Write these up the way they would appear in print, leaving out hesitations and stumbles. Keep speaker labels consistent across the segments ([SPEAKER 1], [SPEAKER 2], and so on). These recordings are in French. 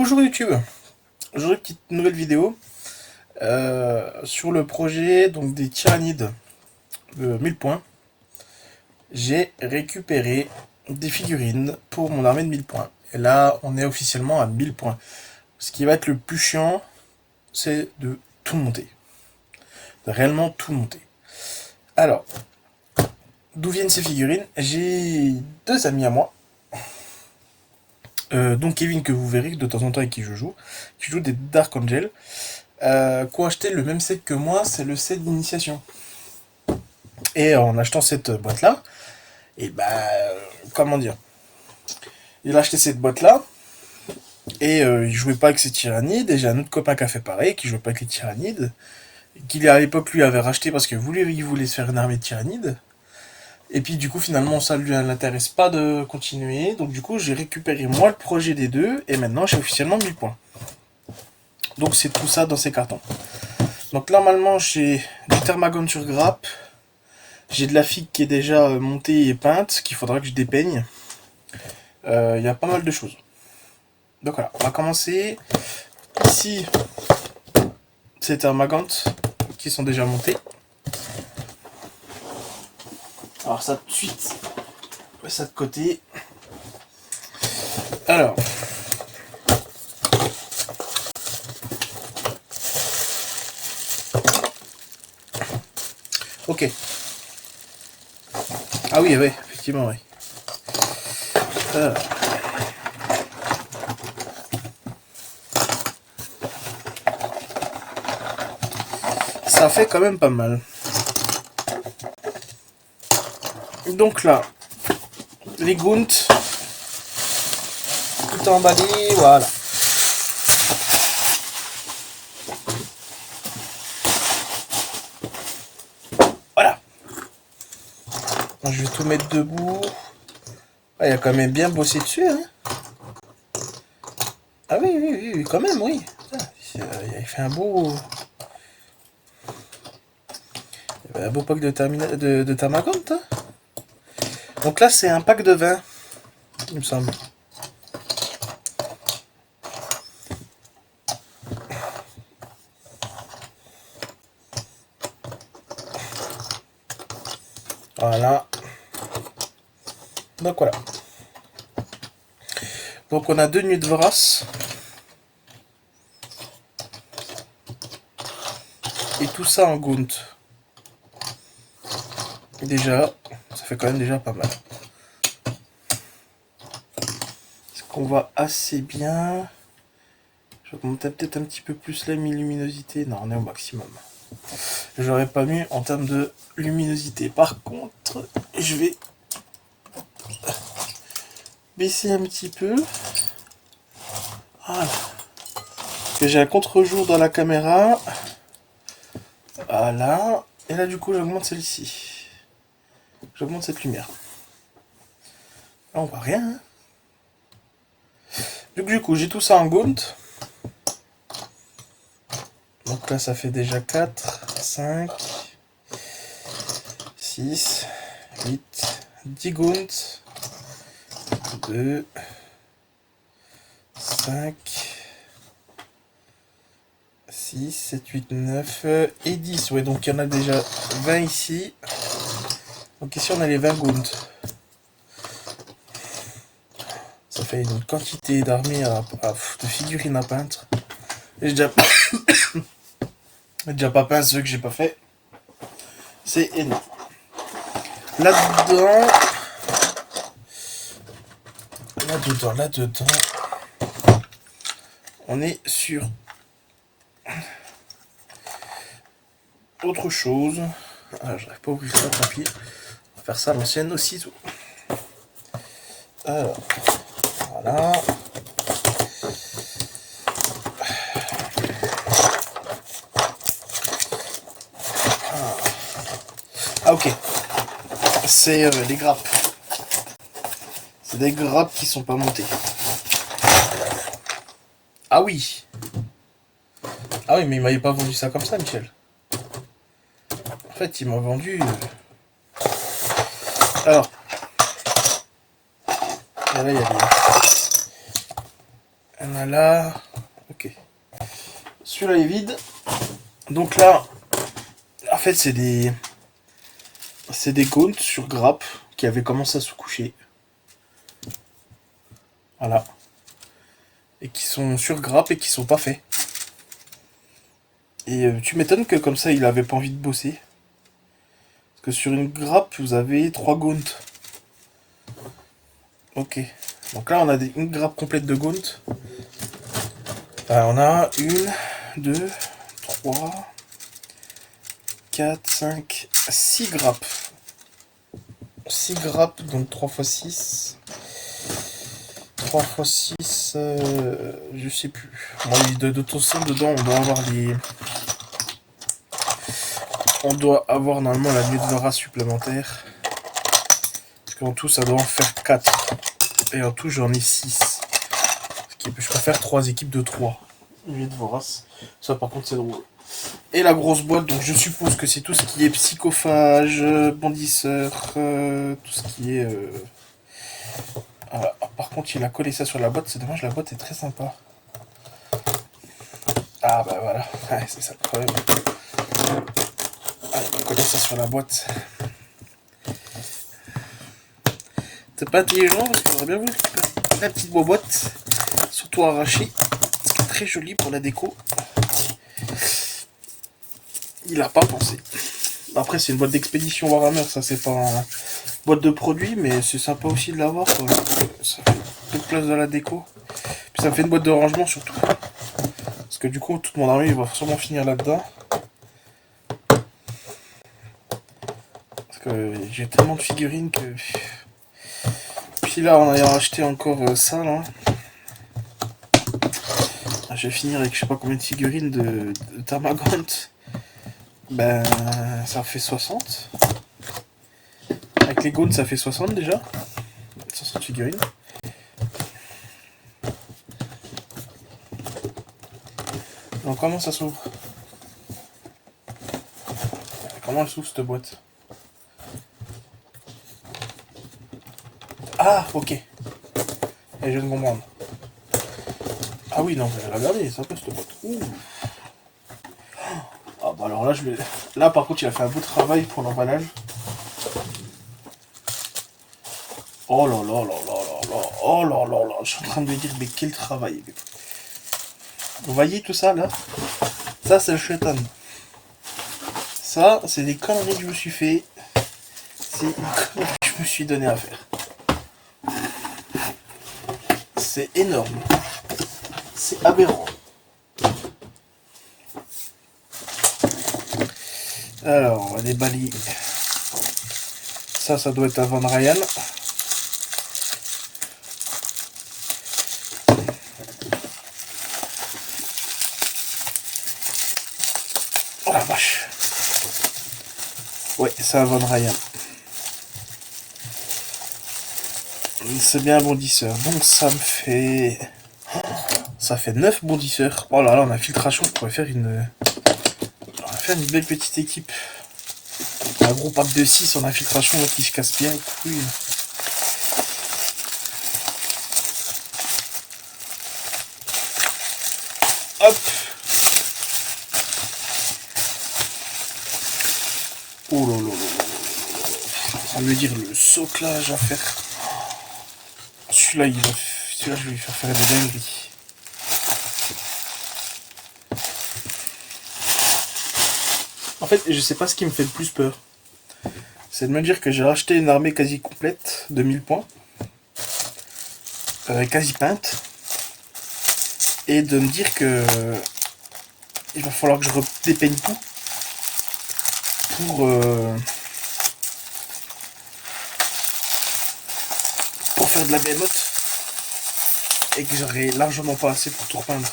[SPEAKER 1] Bonjour YouTube, aujourd'hui petite nouvelle vidéo sur le projet donc des tyrannides de 1000 points. J'ai récupéré des figurines pour mon armée de 1000 points. Et là on est officiellement à 1000 points. Ce qui va être le plus chiant, c'est de tout monter. De réellement tout monter. Alors, d'où viennent ces figurines? J'ai deux amis à moi. Donc Kevin, que vous verrez de temps en temps avec qui je joue, qui joue des Dark Angel, qui ont acheté le même set que moi, c'est le set d'initiation. Et en achetant cette boîte là, et comment dire, il a acheté cette boîte là, et il jouait pas avec ses tyrannides, et j'ai un autre copain qui a fait pareil, qui jouait pas avec les tyrannides, qu'il à l'époque lui avait racheté parce que il voulait se faire une armée de tyrannides. Et puis du coup finalement ça lui l'intéresse pas de continuer, donc du coup j'ai récupéré moi le projet des deux, et maintenant j'ai officiellement 1000 points. Donc c'est tout ça dans ces cartons. Donc normalement j'ai du Thermagant sur grappe, j'ai de la figue qui est déjà montée et peinte, qu'il faudra que je dépeigne. Il y a pas mal de choses. Donc voilà, on va commencer. Ici, c'est Thermagant qui sont déjà montés. Alors ça tout de suite, on met ça de côté. Alors, ok. Ah oui, ouais, effectivement, oui. Ça fait quand même pas mal. Donc là, les Gunt, tout emballé, voilà. Voilà. Je vais tout mettre debout. Ah, il a quand même bien bossé dessus, hein. Ah oui, oui, oui, quand même, oui. Il a fait un beau pack de Thermagant, hein. Donc là, c'est un pack de 20, il me semble. Voilà. Donc voilà. Donc on a deux nuits de Vras. Et tout ça en Gunt. Déjà, ça fait quand même déjà pas mal. Est-ce qu'on va assez bien? Je vais monter peut-être un petit peu plus la luminosité. Non, on est au maximum. J'aurais pas mieux en termes de luminosité. Par contre, je vais baisser un petit peu. Voilà. Que j'ai un contre-jour dans la caméra. Voilà. Et là, du coup, j'augmente celle-ci. J'augmente cette lumière. Là, on voit rien. Hein. Du coup, j'ai tout ça en Gaunt. Donc là, ça fait déjà 4, 5, 6, 8, 10 Gaunt. 2, 5, 6, 7, 8, 9 et 10. Ouais, donc il y en a déjà 20 ici. Donc ici, on a les 20 Gaunt. Ça fait une quantité d'armées de figurines à peindre. Et j'ai déjà pas peint ceux que j'ai pas fait. C'est énorme. Là-dedans, on est sur autre chose. Ah, j'arrive pas à ouvrir ça, tant pis. On va faire ça à l'ancienne au ciseau. Alors, voilà. Ah ok. C'est les grappes. C'est des grappes qui sont pas montées. Ah oui. Ah oui, mais il m'avait pas vendu ça comme ça, Michel. En fait, il m'a vendu... Alors. Et là, il y a des... Voilà. Ok. Celui-là est vide. Donc là, en fait, c'est des gaunts sur grappe qui avaient commencé à se coucher. Voilà. Et qui sont sur grappe et qui sont pas faits. Et tu m'étonnes que comme ça, il avait pas envie de bosser. Parce que sur une grappe, vous avez 3 gaunts. Ok. Donc là, on a une grappe complète de gaunts. On a 1, 2, 3, 4, 5, 6 grappes. 6 grappes, donc 3 x 6. 3 x 6, je sais plus. Bon, de toute façon, dedans, on doit avoir les... On doit avoir normalement la nuit de Vara supplémentaire. Parce qu'en tout, ça doit en faire 4. Et en tout, j'en ai 6. Je peux faire 3 équipes de 3. Nuit de Voras. Ça, par contre, c'est drôle. Et la grosse boîte, donc je suppose que c'est tout ce qui est psychophage, bondisseur, tout ce qui est... par contre, il a collé ça sur la boîte. C'est dommage, la boîte est très sympa. Ah bah voilà, ouais, c'est ça le problème. Allez, on va coller ça sur la boîte. C'est pas intelligent parce que j'aurais bien voulu la petite boîte, surtout arrachée. Très jolie pour la déco. Il a pas pensé. Après, c'est une boîte d'expédition Warhammer, ça c'est pas une boîte de produits, mais c'est sympa aussi de l'avoir. Ça fait peu de place dans la déco. Puis ça me fait une boîte de rangement surtout. Parce que du coup, toute mon armée va sûrement finir là-dedans. Parce que j'ai tellement de figurines que... Puis là, on a racheté encore ça, là. Je vais finir avec je sais pas combien de figurines de Tarmagant. Ben, ça fait 60. Avec les Gaunts, ça fait 60 déjà. 60 figurines. Donc comment ça s'ouvre? Comment elle s'ouvre cette boîte? Ah, ok. Et je viens de comprendre. Ah oui, non, regardez, c'est un peu cette boîte. Ouh. Ah bah alors là, je vais... Là, par contre, il a fait un beau travail pour l'emballage. Oh là là là là là là. Oh là là là. Je suis en train de me dire, mais quel travail. Vous voyez tout ça, là? Ça, c'est le chétan. Ça, c'est des conneries que je me suis fait. C'est une connerie que je me suis donné à faire. C'est énorme. C'est aberrant. Alors, on va déballer. Ça doit être un Van Ryan. Oh la vache. Ouais, c'est un Van Ryan. C'est bien un bondisseur. Donc ça me fait... Ça fait 9 bondisseurs. Oh là là, on a filtration. On pourrait faire une... On va faire une belle petite équipe. Un gros pack de 6 en infiltration qui se casse bien les couilles. Hop. Oh là là là là. Ça veut dire le soclage à faire. Celui-là, je vais lui faire des dingueries. En fait, je sais pas ce qui me fait le plus peur. C'est de me dire que j'ai racheté une armée quasi complète de 1000 points. Quasi peinte. Et de me dire que... Il va falloir que je redépeigne tout. Pour faire de la behemoth. Et que j'aurai largement pas assez pour tout repeindre.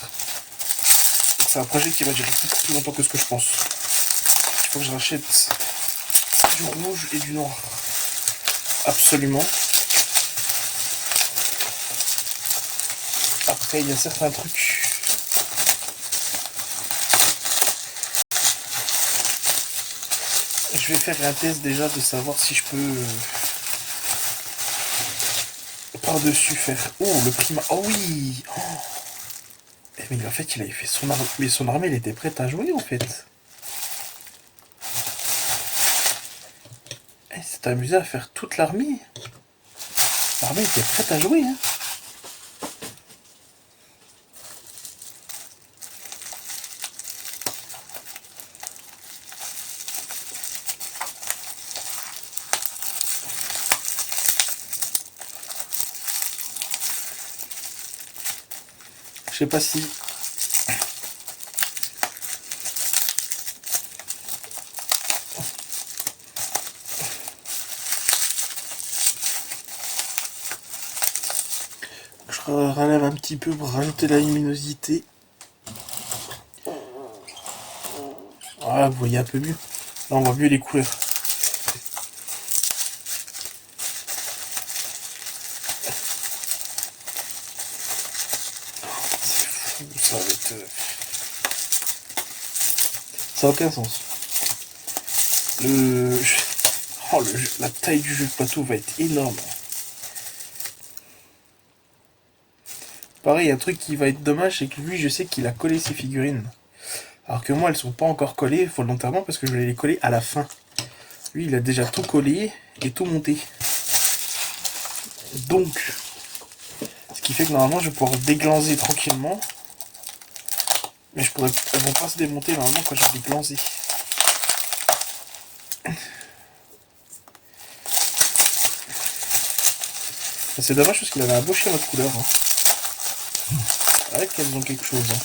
[SPEAKER 1] C'est un projet qui va durer beaucoup plus longtemps que ce que je pense. Il faut que je rachète du rouge et du noir. Absolument. Après, il y a certains trucs. Je vais faire un test déjà de savoir si je peux par-dessus faire. Oh, le prima. Oh oui. Oh. Mais en fait, il avait fait son armée. Mais son armée, elle était prête à jouer, en fait. Il s'est amusé à faire toute l'armée. L'armée était prête à jouer, hein. Je sais pas si... Je relève un petit peu pour rajouter la luminosité. Voilà, vous voyez un peu mieux. Là, on voit mieux les couleurs. Ça va être... Ça n'a aucun sens. Le... Oh, la taille du jeu de plateau va être énorme. Pareil, un truc qui va être dommage, c'est que lui, je sais qu'il a collé ses figurines. Alors que moi, elles sont pas encore collées volontairement parce que je voulais les coller à la fin. Lui, il a déjà tout collé et tout monté. Donc, ce qui fait que normalement, je vais pouvoir déglancer tranquillement. Mais elles vont pas se démonter normalement quand je vais déglancer. C'est dommage parce qu'il avait un beau schéma de couleur. Hein. C'est vrai qu'elles ont quelque chose. Hein.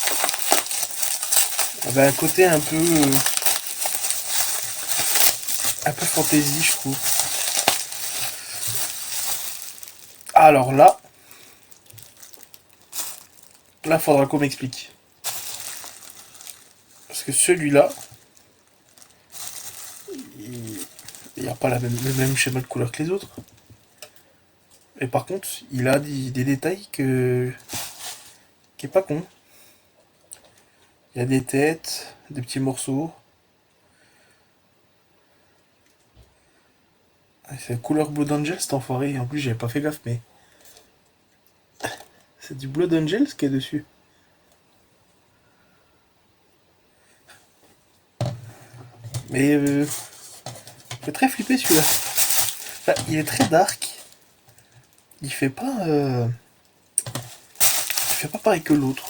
[SPEAKER 1] Elle avait un côté un peu fantaisie, je trouve. Alors là, faudra qu'on m'explique. Parce que celui-là, il n'y a pas le même schéma de couleur que les autres. Et par contre, il a des détails qui est pas con. Il y a des têtes, des petits morceaux. C'est couleur Blood Angel cet enfoiré. En plus, j'avais pas fait gaffe, mais... C'est du Blood Angel ce qu'il y a dessus. Mais... fait très flipper celui-là. Enfin, il est très dark. Il fait pas... Il fait pas pareil que l'autre.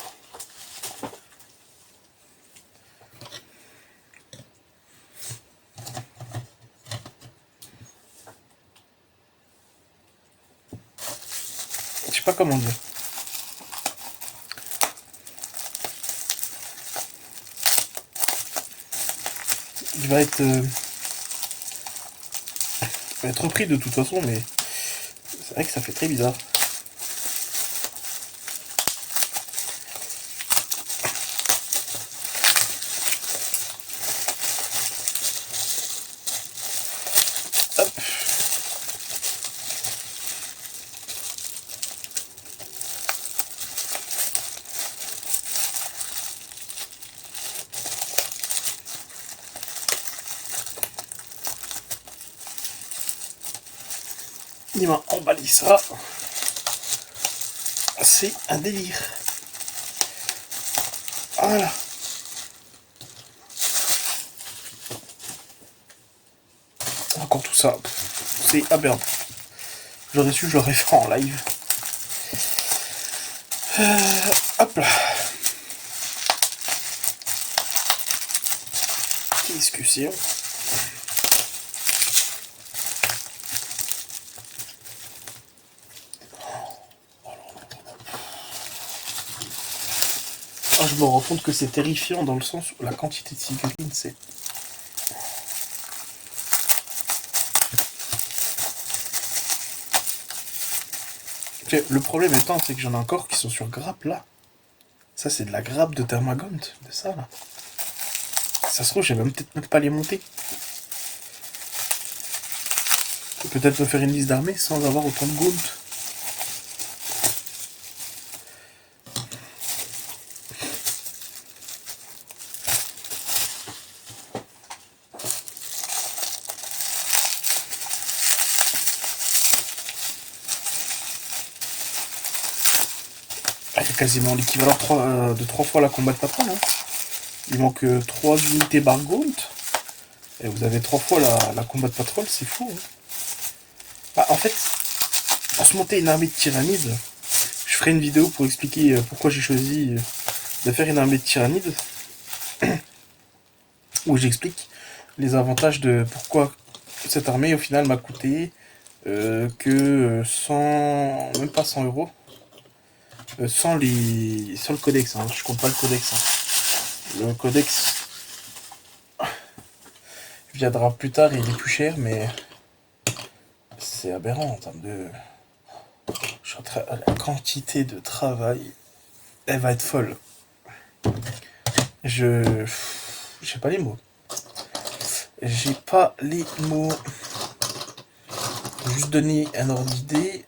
[SPEAKER 1] Je sais pas comment dire. Il va être repris de toute façon, mais c'est vrai que ça fait très bizarre. Hop. Il m'a emballé ça. C'est un délire. Voilà. Encore tout ça. C'est aberrant. J'aurais su, je l'aurais fait en live. Hop là. Qu'est-ce que c'est? Ah, je me rends compte que c'est terrifiant dans le sens où la quantité de figurines, c'est... Le problème étant, c'est que j'en ai encore qui sont sur grappe là. Ça, c'est de la grappe de Thermagant, de ça là. Ça se trouve, j'ai peut-être même pas les monter. Je peux peut-être me faire une liste d'armées sans avoir autant de gaunt. C'est quasiment l'équivalent de 3 fois la combat de patron. Hein. Il manque 3 unités Bargaunt. Et vous avez 3 fois la combat de patrouille, c'est fou. Hein. Bah, en fait, pour se monter une armée de tyrannides, je ferai une vidéo pour expliquer pourquoi j'ai choisi de faire une armée de tyrannides. Où j'explique les avantages de pourquoi cette armée au final m'a coûté que 100, même pas 100 euros, sans le codex, hein. Je compte pas le codex. Hein. Le codex viendra plus tard, il est plus cher, mais c'est aberrant en termes de... La quantité de travail, elle va être folle. J'ai pas les mots. J'ai pas les mots. Juste donner un ordre d'idée.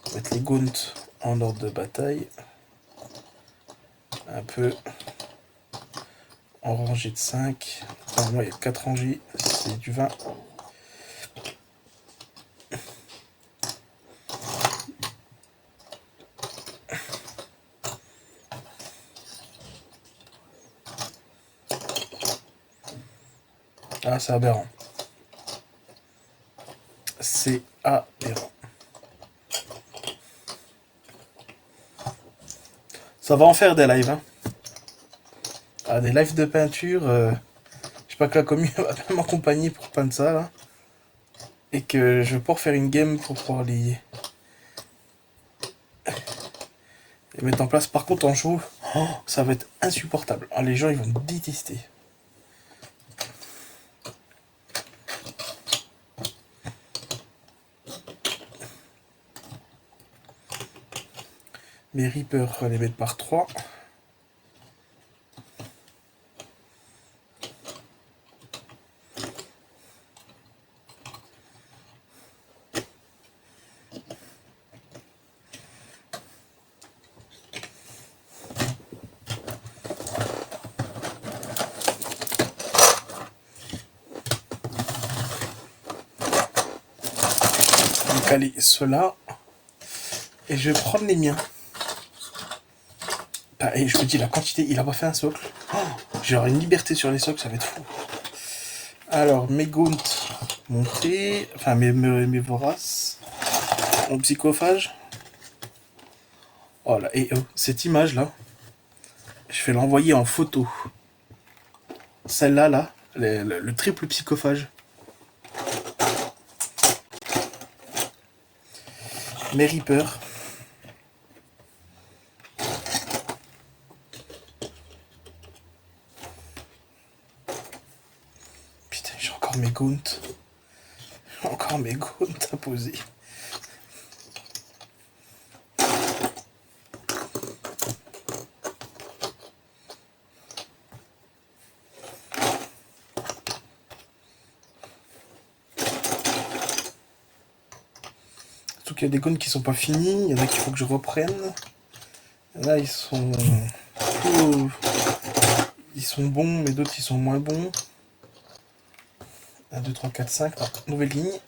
[SPEAKER 1] On va mettre les Gaunt en ordre de bataille. Un peu en rangée de 5. Enfin, moi, il y a 4 rangées. C'est du 20. Ah, c'est aberrant. C'est aberrant. Ça va en faire des lives. Hein. Ah, des lives de peinture. Je sais pas que la commune va bien m'accompagner pour peindre ça. Là. Et que je vais pouvoir faire une game pour pouvoir les mettre en place. Par contre, en jeu, ça va être insupportable. Ah, les gens, ils vont me détester. Mes Reapers, on va les mettre par 3. Caler cela. Et je vais prendre les miens. Et je me dis, la quantité, il a pas fait un socle. Oh, j'aurai une liberté sur les socles, ça va être fou. Alors, mes Gaunt montés. Enfin, mes voraces. Mon psychophage. Oh là, et cette image-là, je vais l'envoyer en photo. Celle-là, là, le triple psychophage. Mes Reapers. Putain, j'ai encore mes Gaunt. Encore mes Gaunt à poser. Surtout qu'il y a des Gaunt qui sont pas finis. Il y en a qu'il faut que je reprenne. Là, ils sont... Ils sont bons, mais d'autres, ils sont moins bons. 1, 2, 3, 4, 5. Non, nouvelle ligne.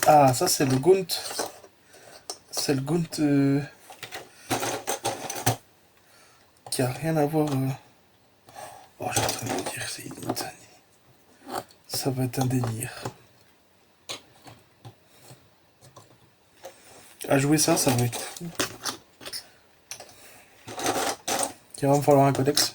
[SPEAKER 1] Ah, ça, c'est le Gaunt. C'est le Gaunt qui a rien à voir. Oh, je suis en train de me dire, c'est une année. Ça va être un délire. À jouer ça, ça va être fou. Il va me falloir un codex.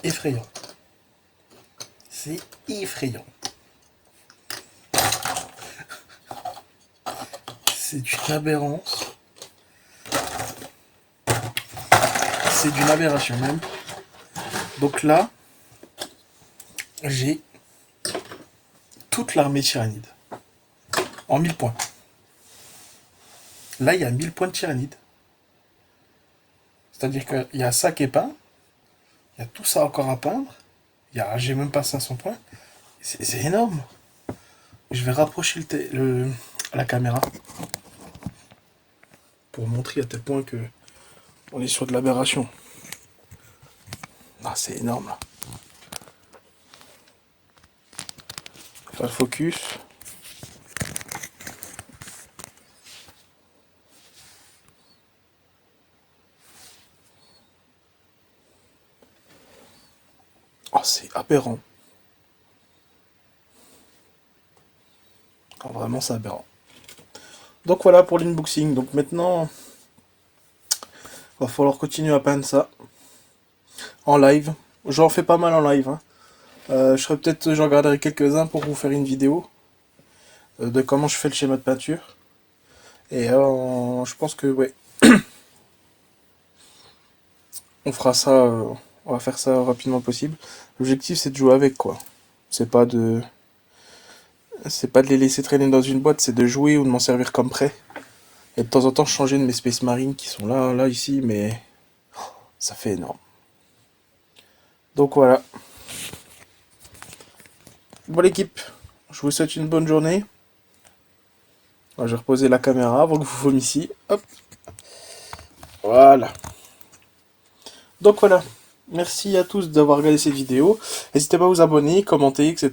[SPEAKER 1] effrayant. C'est effrayant. C'est une aberrance. C'est d'une aberration même. Donc là, j'ai toute l'armée tyrannide. En 1000 points. Là, il y a 1000 points de tyrannide. C'est-à-dire qu'il y a ça qui est peint. Il y a tout ça encore à peindre. J'ai même pas 500 points. C'est énorme. Je vais rapprocher la caméra pour montrer à tel point que on est sur de l'aberration. Ah, c'est énorme là. Faire le focus. Oh, c'est aberrant. Oh, vraiment, c'est aberrant. Donc voilà pour l'inboxing. Donc maintenant, va falloir continuer à peindre ça en live. J'en fais pas mal en live. Hein. J'en regarderai quelques-uns pour vous faire une vidéo de comment je fais le schéma de peinture. Et je pense que ouais, on fera ça. On va faire ça rapidement possible. L'objectif c'est de jouer avec quoi. C'est pas de les laisser traîner dans une boîte, c'est de jouer ou de m'en servir comme prêt. Et de temps en temps changer de mes Space Marines qui sont là ici, mais ça fait énorme. Donc voilà. Bon l'équipe, je vous souhaite une bonne journée. Alors, je vais reposer la caméra avant que vous vomissiez. Hop. Voilà. Donc voilà. Merci à tous d'avoir regardé cette vidéo. N'hésitez pas à vous abonner, commenter, etc.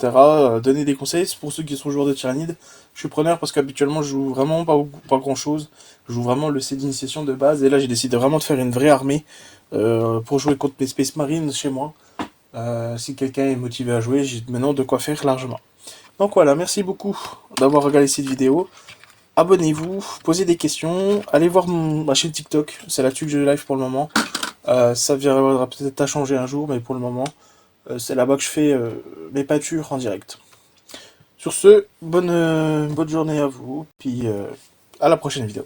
[SPEAKER 1] Donner des conseils pour ceux qui sont joueurs de Tyrannide. Je suis preneur parce qu'habituellement je joue vraiment pas grand chose. Je joue vraiment le set d'initiation de base. Et là j'ai décidé vraiment de faire une vraie armée pour jouer contre mes Space Marines chez moi. Si quelqu'un est motivé à jouer, j'ai maintenant de quoi faire largement. Donc voilà, merci beaucoup d'avoir regardé cette vidéo. Abonnez-vous, posez des questions, allez voir ma chaîne TikTok, c'est là-dessus que je live pour le moment. Ça viendra peut-être à changer un jour, mais pour le moment, c'est là-bas que je fais mes peintures en direct. Sur ce, bonne journée à vous, puis à la prochaine vidéo.